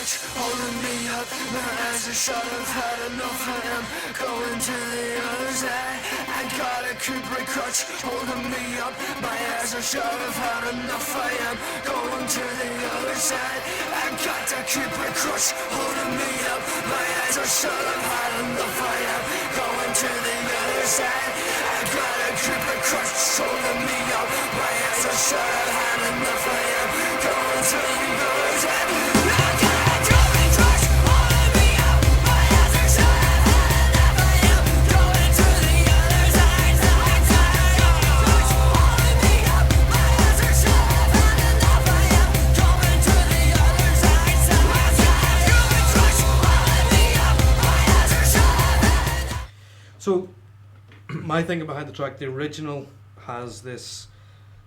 crutch holding me up. My eyes are shut, I've had enough. I am going to the other side. I got a Cooper crutch holding me up. My eyes are shut, I've had enough. I am going to the other side. I got a Cooper crutch holding me up. My eyes are shut, I've had enough. I am going to the other side. I got a Cooper crutch holding me up. My eyes are shut, I've had enough. I am going to the other side. I got a Cooper crutch holding me up. My eyes are shut, I've had enough. I am going to the other side. I got a Cooper crutch holding me up. My eyes are shut, I've had enough. I am going to the other side. I got a Cooper crutch holding me up. My eyes are shut, I've had enough. So, my thinking behind the track, the original has this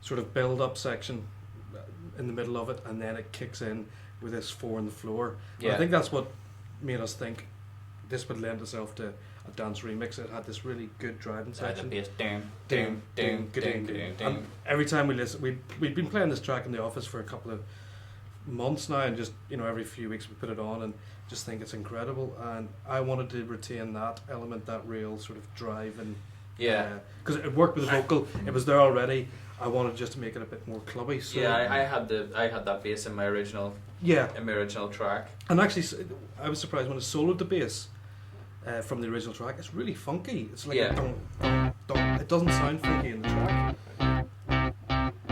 sort of build-up section in the middle of it, and then it kicks in with this 4 on the floor. And I think that's what made us think this would lend itself to a dance remix. It had this really good driving The section. bass, doom, Ding, doom, ding, doom, ding, doom, ding. doom. And every time we listen, we'd been playing this track in the office for a couple of months now, and just every few weeks we put it on and just think it's incredible. And I wanted to retain that element, that real sort of drive, and Yeah. because it worked with the vocal, it was there already. I wanted just to make it a bit more clubby. So Yeah, I had that bass in my original yeah. track. And actually, I was surprised when it soloed the bass from the original track. It's really funky. It's like Yeah. a dun, dun, dun. It doesn't sound funky in the track.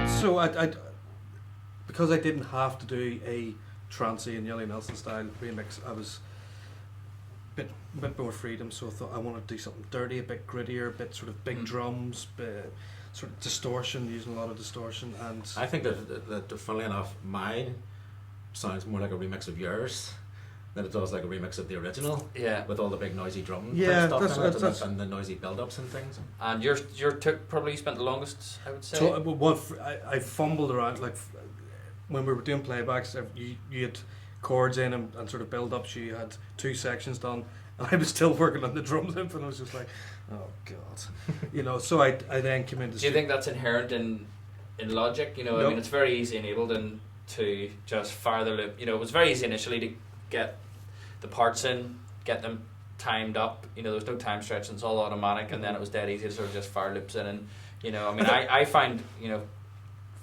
So I because I didn't have to do a trancey and Yelly Nelson style remix, I was a bit more freedom. So I thought I wanted to do something dirty, a bit grittier, a bit sort of big drums, sort of distortion, using a lot of distortion. And I think that funnily enough, mine sounds more like a remix of yours than it does like a remix of the original, Yeah. with all the big noisy drum Yeah, stuff that's- in it, that's- and the noisy build-ups and things. And your took probably spent the longest, I would say. So I fumbled around like when we were doing playbacks. You had chords in and sort of build-ups. You had 2 sections done, and I was still working on the drums, and I was just like, oh god, So I then came into. Do you think that's inherent in Logic? I Nope. mean, it's very easy in Ableton to just fire the loop. It was very easy initially to get the parts in, get them timed up. There was no time stretch, and it's all automatic. And then it was dead easy to sort of just fire loops in. And I find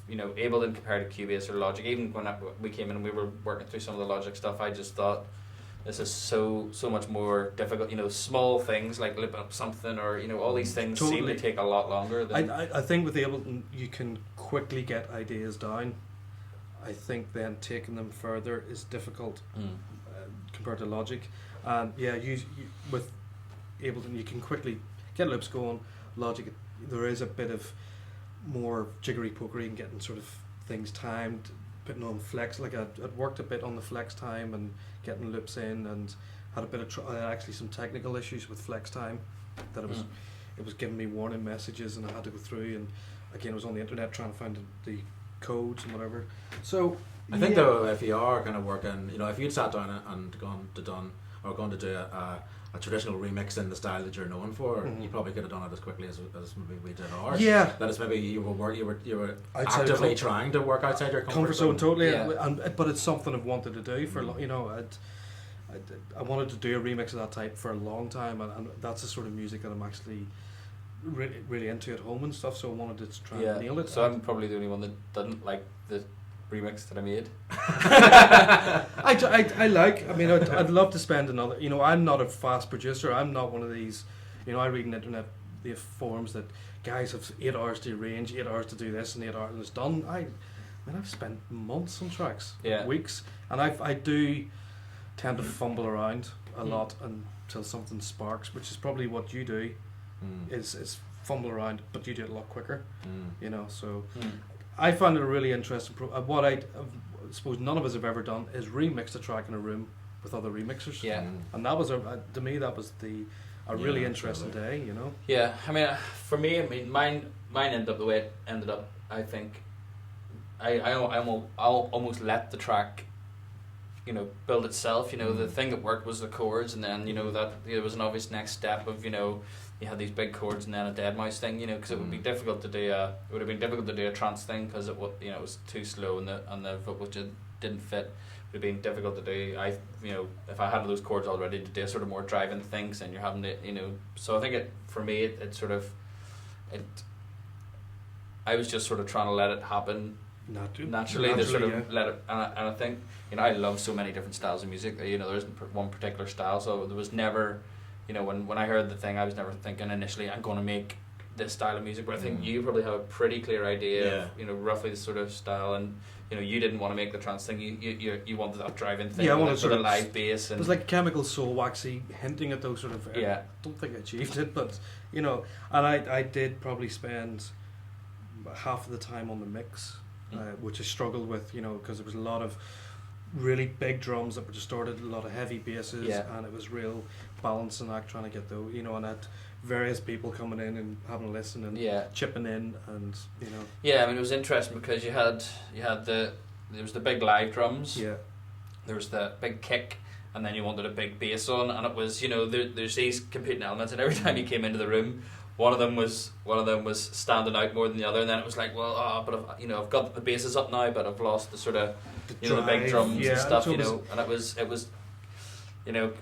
Ableton compared to Cubase or Logic. Even when we came in and we were working through some of the Logic stuff, I just thought this is so much more difficult. Small things like looping up something, or all these things seem Totally. to take a lot longer than. I think with Ableton you can quickly get ideas down. I think then taking them further is difficult compared to Logic. And yeah, you with Ableton you can quickly get loops going. Logic, there is a bit of more jiggery pokery and getting sort of things timed, putting on flex. Like I'd worked a bit on the flex time and getting loops in, and had a bit of actually some technical issues with flex time that it was giving me warning messages, and I had to go through, and again I was on the internet trying to find the codes and whatever. So I think though, if you are kind of working, if you'd sat down and gone to do a traditional remix in the style that you're known for, you probably could have done it as quickly as maybe we did ours. Yeah. That is, maybe you were Outside actively of trying to work outside your comfort zone totally. Yeah. But it's something I've wanted to do for I wanted to do a remix of that type for a long time, and that's the sort of music that I'm actually really into at home and stuff. So I wanted to try and nail it. So I'm probably the only one that didn't like the remix that I made. I like. I mean, I'd love to spend another. I'm not a fast producer. I'm not one of these. I read on the internet the forums that guys have 8 hours to arrange, 8 hours to do this, and 8 hours and it's done. I've spent months on tracks, weeks, and I do tend to fumble around a lot until something sparks, which is probably what you do. Is fumble around, but you do it a lot quicker. So. I found it a really interesting. What I suppose none of us have ever done is remix a track in a room with other remixers. Yeah. And that was to me that was a really interesting day. Yeah, I mean, for me, mine ended up the way it ended up. I think I'll almost let the track, build itself. The thing that worked was the chords, and then that there was an obvious next step of you had these big chords and then a dead mouse thing, you know, because it would be difficult to do a, it would have been difficult to do a trance thing because it was, you know, it was too slow and the vocals just didn't fit. It would have been difficult to do. You know, if I had those chords already to do sort of more driving things, and you're having to, you know, so I think for me it sort of, I was just sort of trying to let it happen naturally to sort of let it, and I think, you know, I love so many different styles of music. You know, there isn't one particular style, so there was never, you know, when I heard the thing, I was never thinking initially I'm going to make this style of music, but I think you probably have a pretty clear idea of, you know, roughly the sort of style, and you know, you didn't want to make the trance thing, you wanted that driving thing, I wanted with sort a of live bass, and it was like Chemical Soul Waxy, hinting at those sort of yeah. I don't think I achieved it, but you know, and I did probably spend half of the time on the mix, which I struggled with, you know, because there was a lot of really big drums that were distorted, a lot of heavy basses, and it was real balancing act trying to get those, you know, and I had various people coming in and having a listen and chipping in, and you know. Yeah, I mean, it was interesting because you had there was the big live drums. Yeah. There was the big kick, and then you wanted a big bass on, and it was, you know, there's these competing elements, and every time you came into the room, one of them was standing out more than the other, and then it was like, well, but I've, you know, I've got the basses up now, but I've lost the sort of, you know, the big drums and stuff, so you know, and it was, you know,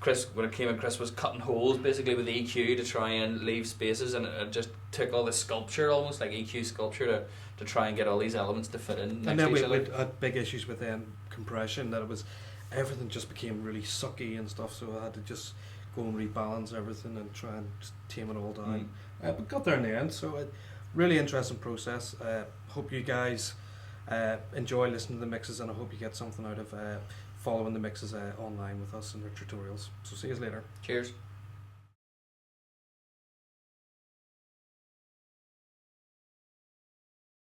Chris was cutting holes basically with EQ to try and leave spaces, and it just took all the sculpture, almost like EQ sculpture, to try and get all these elements to fit in. And then we had big issues with compression, that it was, everything just became really sucky and stuff, so I had to just go and rebalance everything and try and just tame it all down. But got there in the end, so really interesting process. Hope you guys enjoy listening to the mixes, and I hope you get something out of following the mixes online with us and their tutorials. So see you later. Cheers.